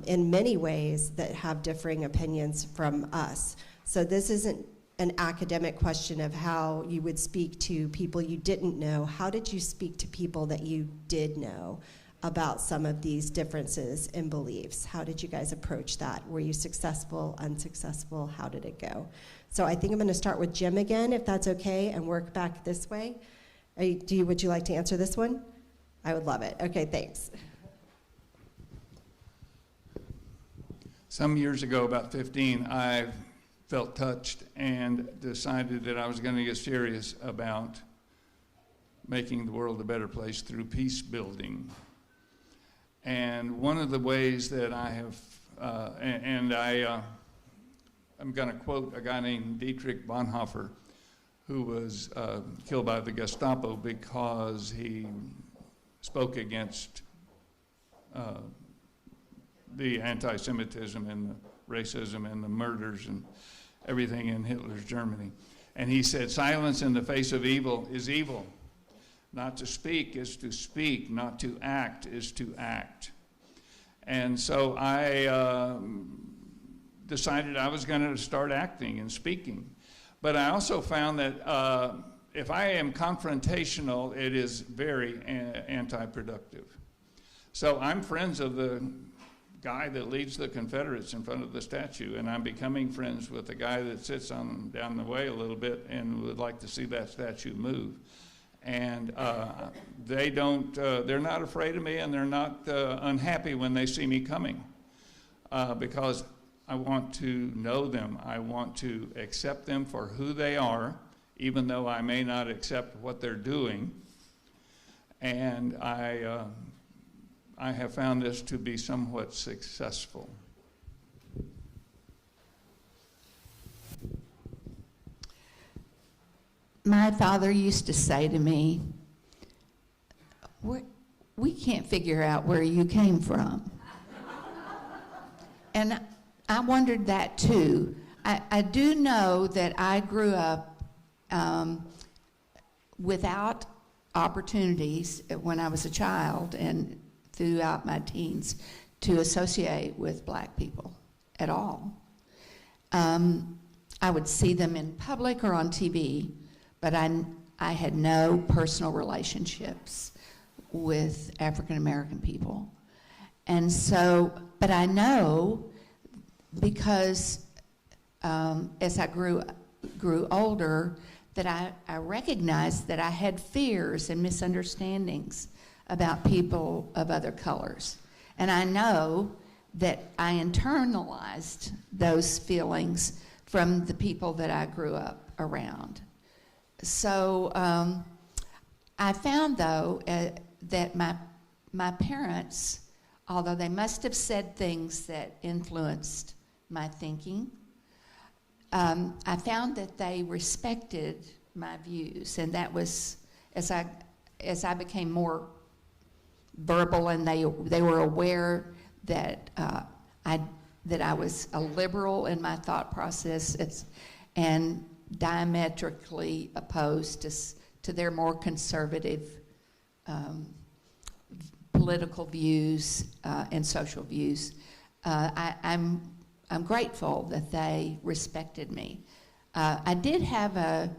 in many ways that have differing opinions from us. So this isn't an academic question of how you would speak to people you didn't know. How did you speak to people that you did know about some of these differences in beliefs? How did you guys approach that? Were you successful, unsuccessful? How did it go? So I think I'm going to start with Jim again, if that's okay, and work back this way. Would you like to answer this one? I would love it. Okay, thanks. Some years ago, about 15, I felt touched and decided that I was going to get serious about making the world a better place through peace building. And one of the ways that I have, I'm going to quote a guy named Dietrich Bonhoeffer, who was killed by the Gestapo because he spoke against the anti-Semitism and the racism and the murders and everything in Hitler's Germany. And he said, silence in the face of evil is evil. Not to speak is to speak, not to act is to act. And so I decided I was going to start acting and speaking. But I also found that if I am confrontational, it is very anti-productive. So I'm friends of the guy that leads the Confederates in front of the statue, and I'm becoming friends with the guy that sits on down the way a little bit and would like to see that statue move. And they're not afraid of me, and they're not unhappy when they see me coming, because I want to know them. I want to accept them for who they are, even though I may not accept what they're doing. And I have found this to be somewhat successful. My father used to say to me, we can't figure out where you came from. And I wondered that too. I do know that I grew up without opportunities when I was a child and throughout my teens to associate with black people at all. I would see them in public or on TV, but I had no personal relationships with African American people. And so, but I know because as I grew older, that I recognized that I had fears and misunderstandings about people of other colors. And I know that I internalized those feelings from the people that I grew up around. So I found, though, that my parents, although they must have said things that influenced my thinking, I found that they respected my views, and that was as I became more verbal, and they were aware that I was a liberal in my thought process, and diametrically opposed to their more conservative political views and social views. I'm grateful that they respected me. I did have a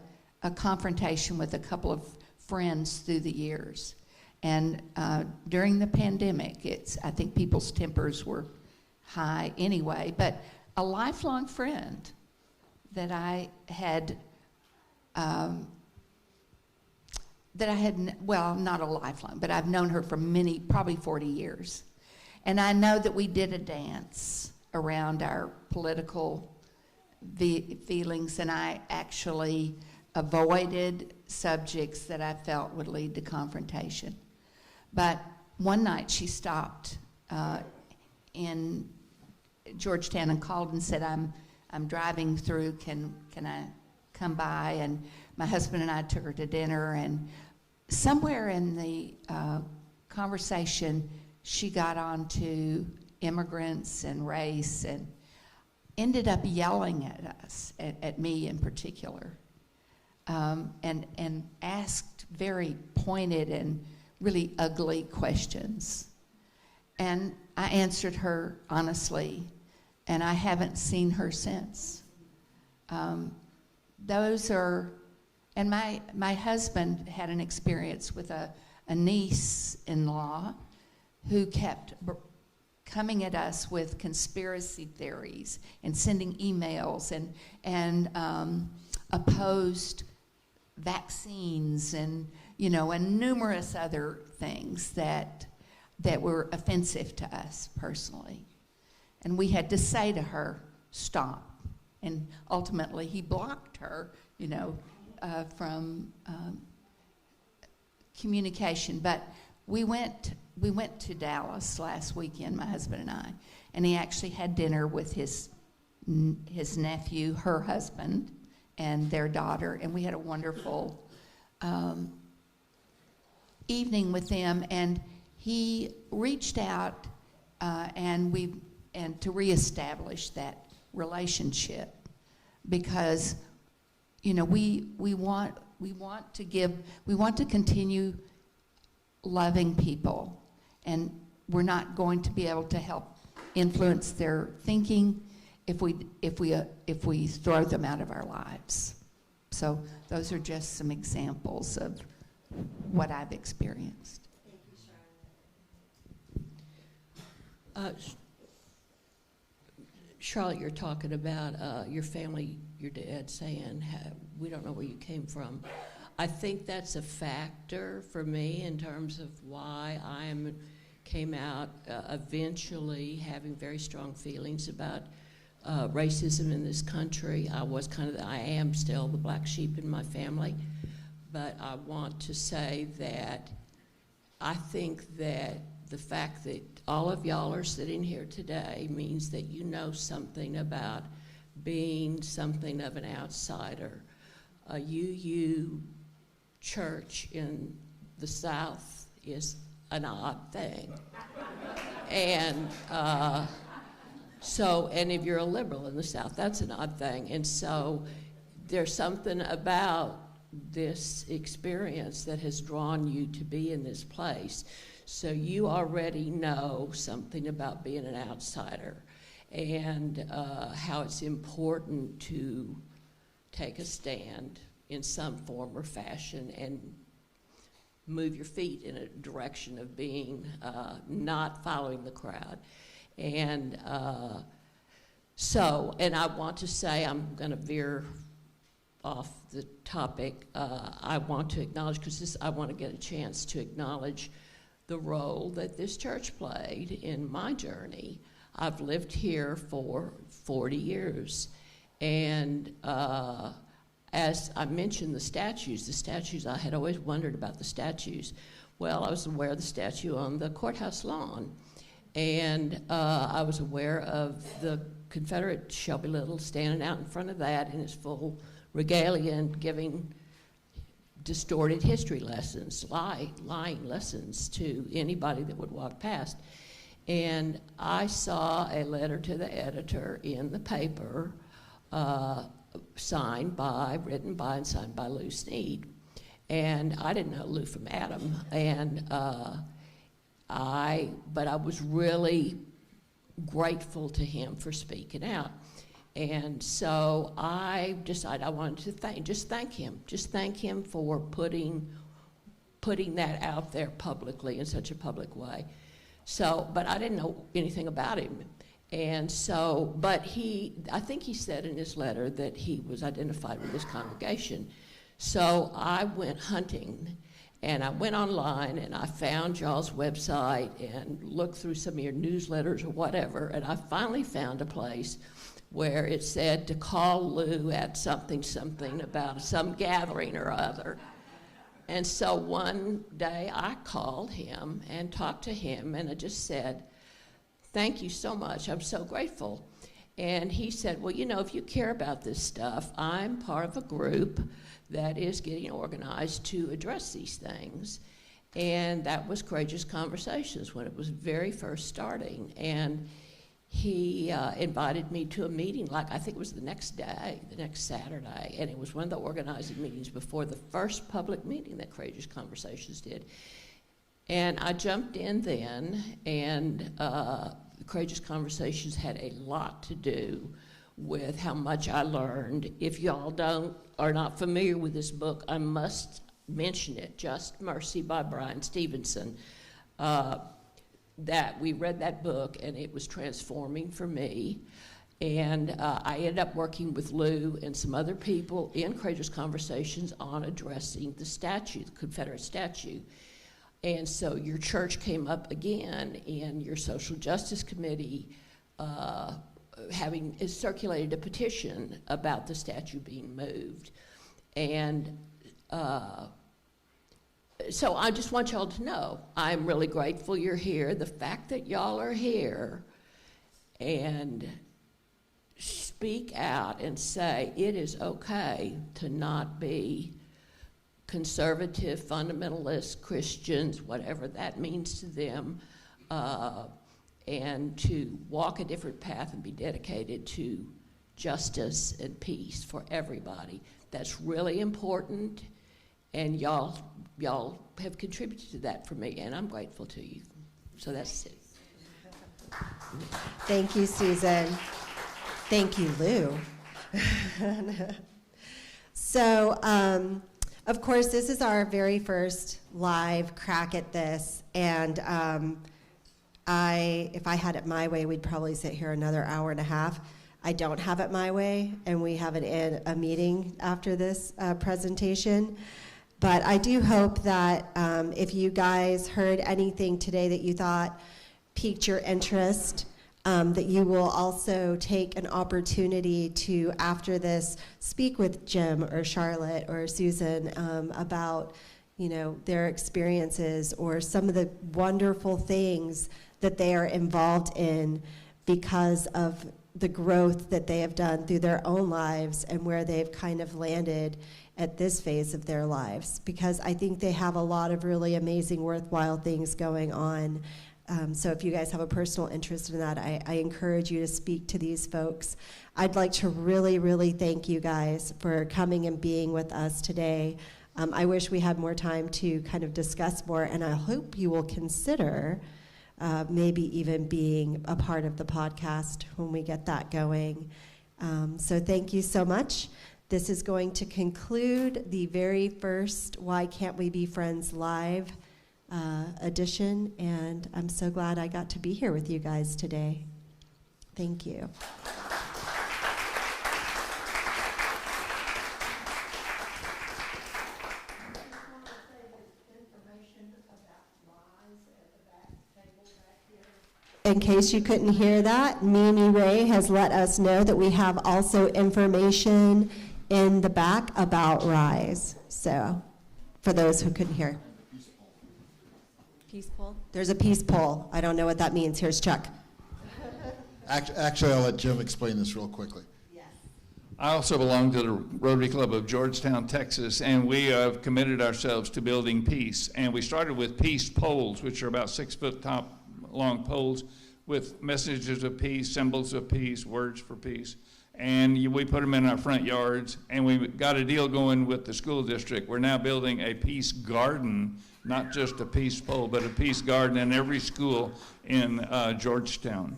confrontation with a couple of friends through the years. And during the pandemic, I think people's tempers were high anyway, but a lifelong friend that I had, well, not a lifelong, but I've known her for probably 40 years. And I know that we did a dance around our political feelings, and I actually avoided subjects that I felt would lead to confrontation. But one night she stopped in Georgetown and called and said, I'm driving through, can I come by? And my husband and I took her to dinner, and somewhere in the conversation, she got on to immigrants and race and ended up yelling at us, at me in particular, and asked very pointed and really ugly questions. And I answered her honestly, and I haven't seen her since. Those are, and my husband had an experience with a niece-in-law who kept coming at us with conspiracy theories and sending emails and opposed vaccines and numerous other things that were offensive to us personally. And we had to say to her, stop. And ultimately he blocked her, from communication. But we went to Dallas last weekend, my husband and I, and he actually had dinner with his nephew, her husband, and their daughter, and we had a wonderful evening with them. And he reached out and to reestablish that relationship, because we want to continue loving people, and we're not going to be able to help influence their thinking if we throw them out of our lives. So those are just some examples of what I've experienced. Charlotte, you're talking about your family, your dad saying, we don't know where you came from. I think that's a factor for me in terms of why I came out eventually having very strong feelings about racism in this country. I am still the black sheep in my family, but I want to say that I think that the fact that all of y'all are sitting here today means that you know something about being something of an outsider. UU church in the South is an odd thing. And and if you're a liberal in the South, that's an odd thing. And so there's something about this experience that has drawn you to be in this place. So you already know something about being an outsider and how it's important to take a stand in some form or fashion and move your feet in a direction of being not following the crowd. And and I want to say, I'm going to veer off the topic. I want to acknowledge, because I want to get a chance to acknowledge the role that this church played in my journey. I've lived here for 40 years. And as I mentioned, the statues, I had always wondered about the statues. Well, I was aware of the statue on the courthouse lawn. And I was aware of the Confederate Shelby Little standing out in front of that in his full regalia and giving distorted history lessons, lying lessons to anybody that would walk past. And I saw a letter to the editor in the paper, written by and signed by Lou Sneed. And I didn't know Lou from Adam. And but I was really grateful to him for speaking out. And so I decided I wanted to thank him for putting that out there publicly in such a public way. So, but I didn't know anything about him. And so, but I think he said in his letter that he was identified with this congregation. So I went hunting, and I went online, and I found y'all's website and looked through some of your newsletters or whatever, and I finally found a place where it said to call Lou at something about some gathering or other. And so one day I called him and talked to him, and I just said, thank you so much, I'm so grateful. And he said, well, you know, if you care about this stuff, I'm part of a group that is getting organized to address these things. And that was Courageous Conversations when it was very first starting. And he invited me to a meeting, like I think it was the next day, the next Saturday, and it was one of the organizing meetings before the first public meeting that Courageous Conversations did. And I jumped in then, and Courageous Conversations had a lot to do with how much I learned. If y'all are not familiar with this book, I must mention it, Just Mercy by Brian Stevenson. That we read that book, and it was transforming for me. And I ended up working with Lou and some other people in Courageous Conversations on addressing the statue, the Confederate statue. And so your church came up again in your social justice committee, having circulated a petition about the statue being moved. And so I just want y'all to know, I'm really grateful you're here. The fact that y'all are here and speak out and say it is okay to not be conservative, fundamentalist Christians, whatever that means to them, and to walk a different path and be dedicated to justice and peace for everybody. That's really important, and y'all have contributed to that for me, and I'm grateful to you. So that's it. Thank you, Susan. Thank you, Lou. So, of course, this is our very first live crack at this, and if I had it my way, we'd probably sit here another hour and a half. I don't have it my way, and we have a meeting after this presentation. But I do hope that if you guys heard anything today that you thought piqued your interest, that you will also take an opportunity to, after this, speak with Jim or Charlotte or Susan about, their experiences or some of the wonderful things that they are involved in because of the growth that they have done through their own lives and where they've kind of landed at this phase of their lives. Because I think they have a lot of really amazing, worthwhile things going on. So if you guys have a personal interest in that, I encourage you to speak to these folks. I'd like to really, really thank you guys for coming and being with us today. I wish we had more time to kind of discuss more, and I hope you will consider maybe even being a part of the podcast when we get that going. So thank you so much. This is going to conclude the very first Why Can't We Be Friends live edition, and I'm so glad I got to be here with you guys today. Thank you. In case you couldn't hear that, Mimi Ray has let us know that we have also information in the back about RISE. So, for those who couldn't hear. Peace poll? There's a peace poll. I don't know what that means. Here's Chuck. Actually, I'll let Jim explain this real quickly. Yes. I also belong to the Rotary Club of Georgetown, Texas, and we have committed ourselves to building peace. And we started with peace poles, which are about 6 foot top long poles with messages of peace, symbols of peace, words for peace. And we put them in our front yards, and we got a deal going with the school district. We're now building a peace garden, not just a peace pole, but a peace garden in every school in Georgetown.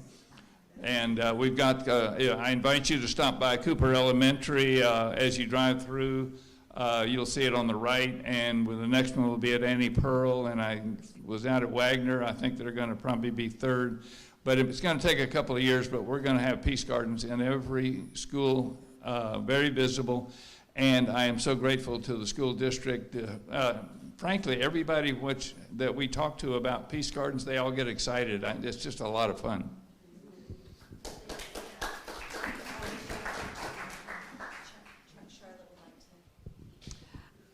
And we've got, I invite you to stop by Cooper Elementary as you drive through. You'll see it on the right, and the next one will be at Annie Pearl, and I was out at Wagner. I think they're going to probably be third. But it's going to take a couple of years, but we're going to have peace gardens in every school, very visible. And I am so grateful to the school district. Frankly, everybody that we talk to about peace gardens, they all get excited. It's just a lot of fun.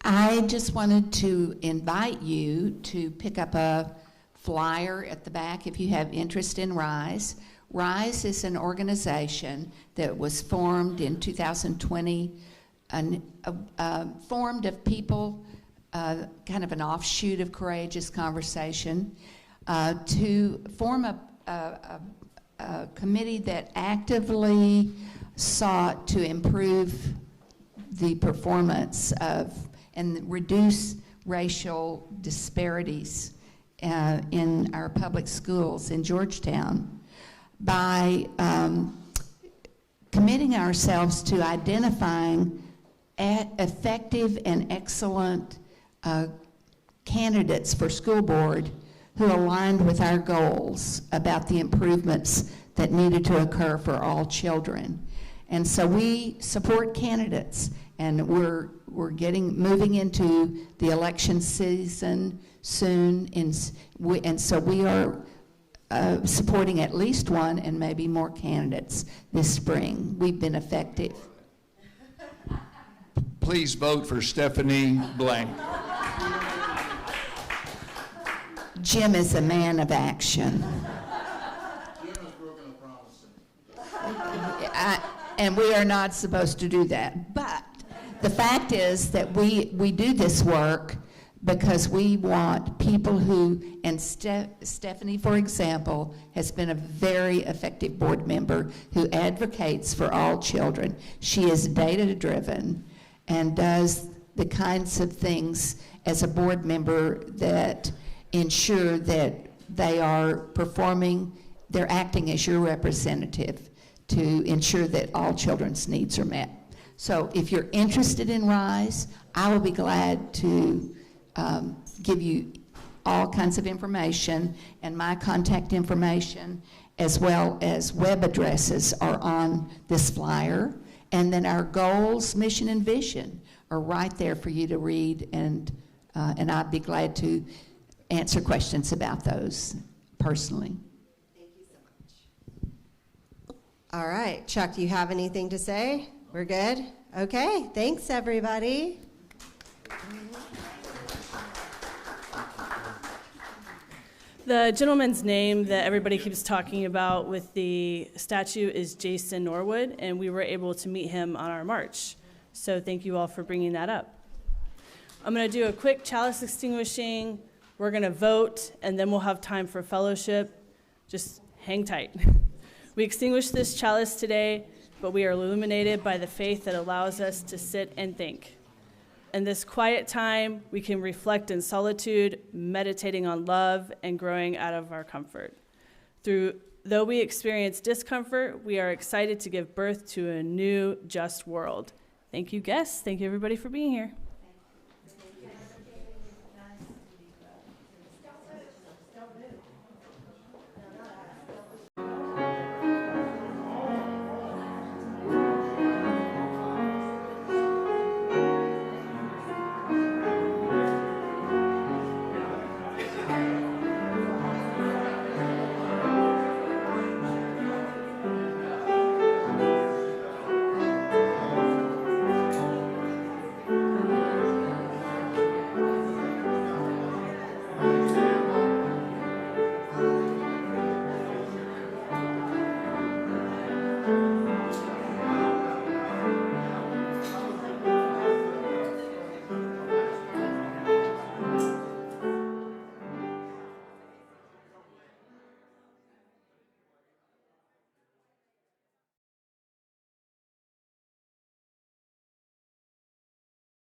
I just wanted to invite you to pick up a flyer at the back if you have interest in RISE. RISE is an organization that was formed in 2020, formed of people, kind of an offshoot of Courageous Conversation, to form a committee that actively sought to improve the performance of and reduce racial disparities in our public schools in Georgetown by committing ourselves to identifying effective and excellent candidates for school board who aligned with our goals about the improvements that needed to occur for all children. And so we support candidates, and we're moving into the election season soon, and so we are supporting at least one and maybe more candidates this spring. We've been effective. Please vote for Stephanie Blank. Jim is a man of action. Jim has broken a promise. And we are not supposed to do that. But the fact is that we do this work because we want people who, and Stephanie, for example, has been a very effective board member who advocates for all children. She is data-driven and does the kinds of things as a board member that ensure that they are performing, they're acting as your representative to ensure that all children's needs are met. So if you're interested in RISE, I will be glad to give you all kinds of information, and my contact information as well as web addresses are on this flyer. And then our goals, mission, and vision are right there for you to read, and I'd be glad to answer questions about those personally. Thank you so much. All right, Chuck, do you have anything to say? We're good? Okay, thanks everybody. The gentleman's name that everybody keeps talking about with the statue is Jason Norwood, and we were able to meet him on our march. So thank you all for bringing that up. I'm going to do a quick chalice extinguishing. We're going to vote, and then we'll have time for fellowship. Just hang tight. We extinguish this chalice today, but we are illuminated by the faith that allows us to sit and think. In this quiet time, we can reflect in solitude, meditating on love and growing out of our comfort. Though we experience discomfort, we are excited to give birth to a new, just world. Thank you, guests. Thank you, everybody, for being here.